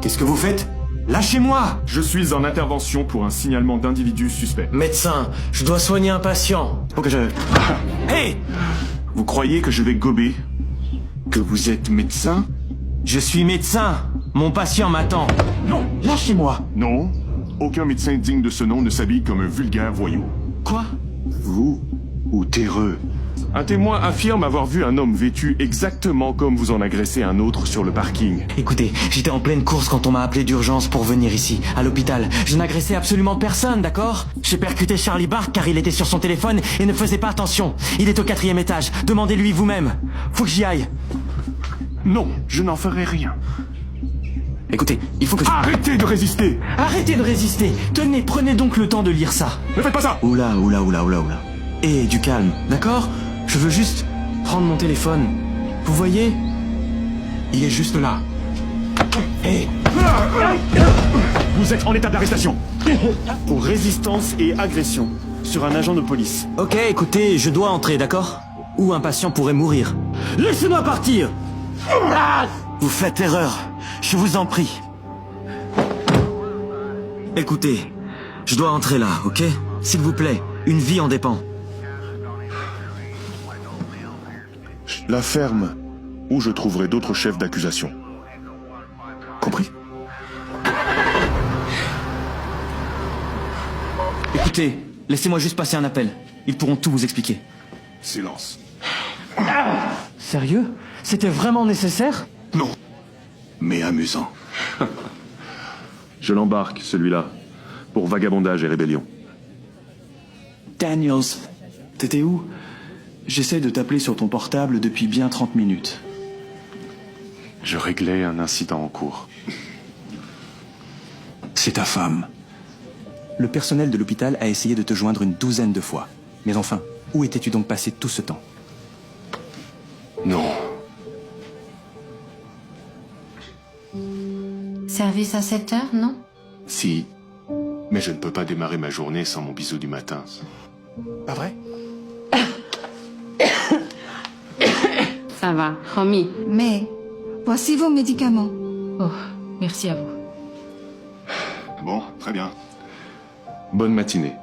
Qu'est-ce que vous faites? Lâchez-moi! Je suis en intervention pour un signalement d'individu suspect. Médecin, je dois soigner un patient. Faut que je... Hé! Vous croyez que je vais gober? Que vous êtes médecin? Je suis médecin. Mon patient m'attend. Non! Lâchez-moi! Non. Aucun médecin digne de ce nom ne s'habille comme un vulgaire voyou. Quoi? Vous ou terreux? Un témoin affirme avoir vu un homme vêtu exactement comme vous en agressez un autre sur le parking. Écoutez, j'étais en pleine course quand on m'a appelé d'urgence pour venir ici, à l'hôpital. Je n'agressais absolument personne, d'accord? J'ai percuté Charlie Bark car il était sur son téléphone et ne faisait pas attention. Il est au 4e étage. Demandez-lui vous-même. Faut que j'y aille. Non, je n'en ferai rien. Écoutez, il faut que je... Arrêtez de résister! Arrêtez de résister. Tenez, prenez donc le temps de lire ça. Ne faites pas ça! Oula. Et du calme, d'accord? Je veux juste prendre mon téléphone. Vous voyez? Il est juste là. Hé! Vous êtes en état d'arrestation. Pour résistance et agression sur un agent de police. Ok, écoutez, je dois entrer, d'accord? Ou un patient pourrait mourir. Laissez-moi partir! Vous faites erreur, je vous en prie. Écoutez, je dois entrer là, ok? S'il vous plaît, une vie en dépend. La ferme où je trouverai d'autres chefs d'accusation. Compris? Écoutez, laissez-moi juste passer un appel. Ils pourront tout vous expliquer. Silence. Sérieux? C'était vraiment nécessaire? Non. Mais amusant. Je l'embarque, celui-là, pour vagabondage et rébellion. Daniels, t'étais où? J'essaie de t'appeler sur ton portable depuis bien 30 minutes. Je réglais un incident en cours. C'est ta femme. Le personnel de l'hôpital a essayé de te joindre une 12aine de fois. Mais enfin, où étais-tu donc passé tout ce temps? Non. Service à 7 heures, non? Si. Mais je ne peux pas démarrer ma journée sans mon bisou du matin. Pas vrai? Ça va, promis. Mais, voici vos médicaments. Oh, merci à vous. Bon, très bien. Bonne matinée.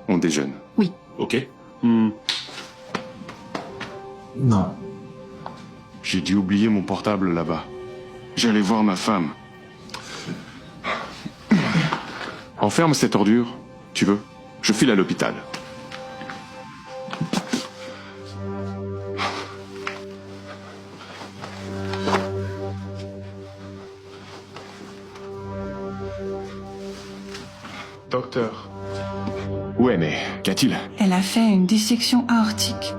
On déjeune. Oui. Ok? Non. J'ai dû oublier mon portable là-bas. J'allais voir ma femme. Enferme cette ordure, tu veux? Je file à l'hôpital. Docteur. Ouais, mais qu'a-t-il? Elle a fait une dissection aortique.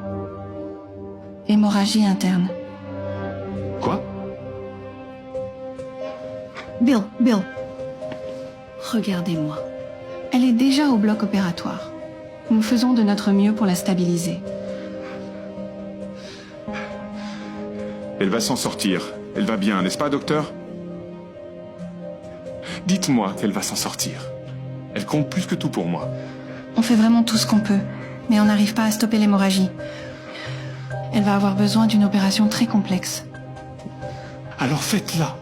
Hémorragie interne. Quoi? Bill. Regardez-moi. Elle est déjà au bloc opératoire. Nous faisons de notre mieux pour la stabiliser. Elle va s'en sortir. Elle va bien, n'est-ce pas, docteur? Dites-moi qu'elle va s'en sortir. Elle compte plus que tout pour moi. On fait vraiment tout ce qu'on peut, mais on n'arrive pas à stopper l'hémorragie. Elle va avoir besoin d'une opération très complexe. Alors faites-la.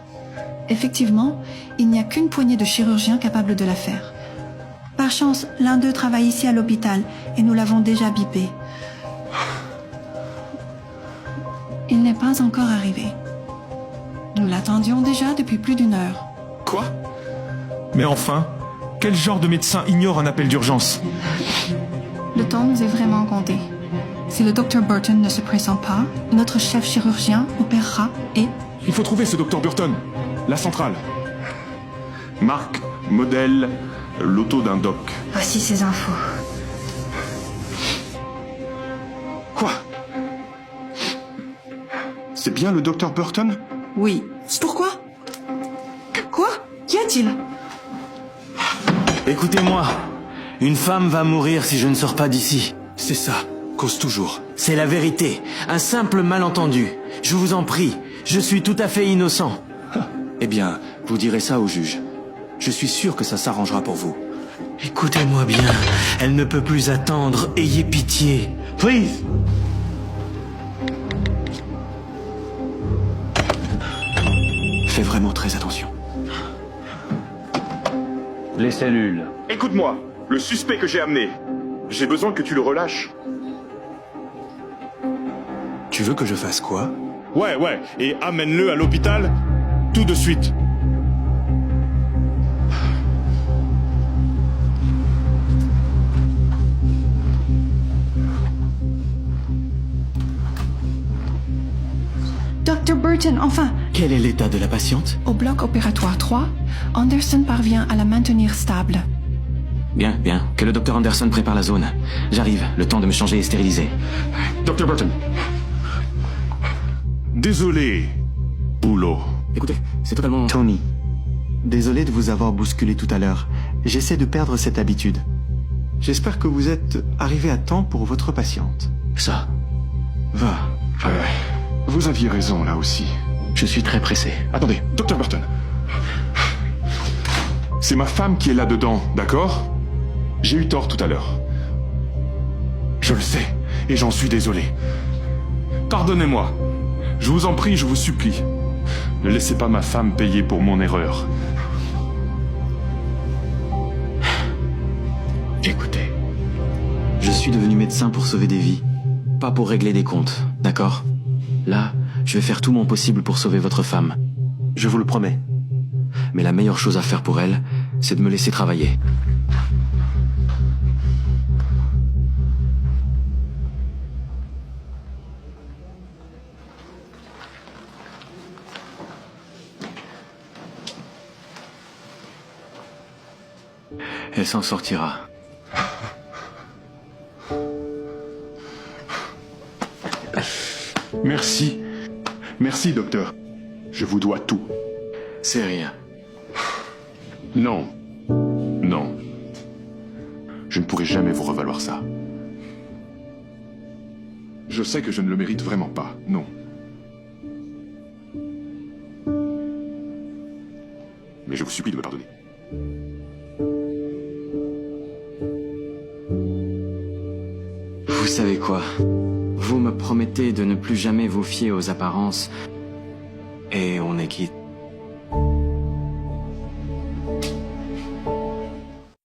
Effectivement, il n'y a qu'une poignée de chirurgiens capables de la faire. Par chance, l'un d'eux travaille ici à l'hôpital et nous l'avons déjà bipé. Il n'est pas encore arrivé. Nous l'attendions déjà depuis plus d'1 heure. Quoi? Mais enfin, quel genre de médecin ignore un appel d'urgence? Le temps nous est vraiment compté. Si le Dr Burton ne se présente pas, notre chef chirurgien opérera et... Il faut trouver ce docteur Burton. La centrale. Marque, modèle, l'auto d'un doc. Voici ces infos. Quoi? C'est bien le docteur Burton? Oui. Pourquoi? Quoi? Qu'y a-t-il? Écoutez-moi. Une femme va mourir si je ne sors pas d'ici. C'est ça, cause toujours. C'est la vérité. Un simple malentendu. Je vous en prie. Je suis tout à fait innocent. Eh bien, vous direz ça au juge. Je suis sûr que ça s'arrangera pour vous. Écoutez-moi bien. Elle ne peut plus attendre. Ayez pitié. Please. Fais vraiment très attention. Les cellules. Écoute-moi, le suspect que j'ai amené. J'ai besoin que tu le relâches. Tu veux que je fasse quoi? Ouais, et amène-le à l'hôpital tout de suite. Dr. Burton, enfin, Quel est l'état de la patiente? au bloc opératoire 3, Anderson parvient à la maintenir stable. Bien, bien. Que le docteur Anderson prépare la zone. J'arrive, le temps de me changer et stériliser. Dr. Burton. Désolé, boulot. Écoutez, c'est totalement... Tony, désolé de vous avoir bousculé tout à l'heure. J'essaie de perdre cette habitude. J'espère que vous êtes arrivé à temps pour votre patiente. Ça. Va. Vous aviez raison là aussi. Je suis très pressé. Attendez, Dr. Burton. C'est ma femme qui est là-dedans, d'accord? J'ai eu tort tout à l'heure. Je le sais, et j'en suis désolé. Pardonnez-moi. Je vous en prie, je vous supplie. Ne laissez pas ma femme payer pour mon erreur. Écoutez, je suis devenu médecin pour sauver des vies, pas pour régler des comptes, d'accord? Là, je vais faire tout mon possible pour sauver votre femme. Je vous le promets. Mais la meilleure chose à faire pour elle, c'est de me laisser travailler. Elle s'en sortira. Merci. Merci, docteur. Je vous dois tout. C'est rien. Non. Non. Je ne pourrai jamais vous revaloir ça. Je sais que je ne le mérite vraiment pas, non. Mais je vous supplie de me pardonner. Vous savez quoi? Vous me promettez de ne plus jamais vous fier aux apparences. Et on est quitte.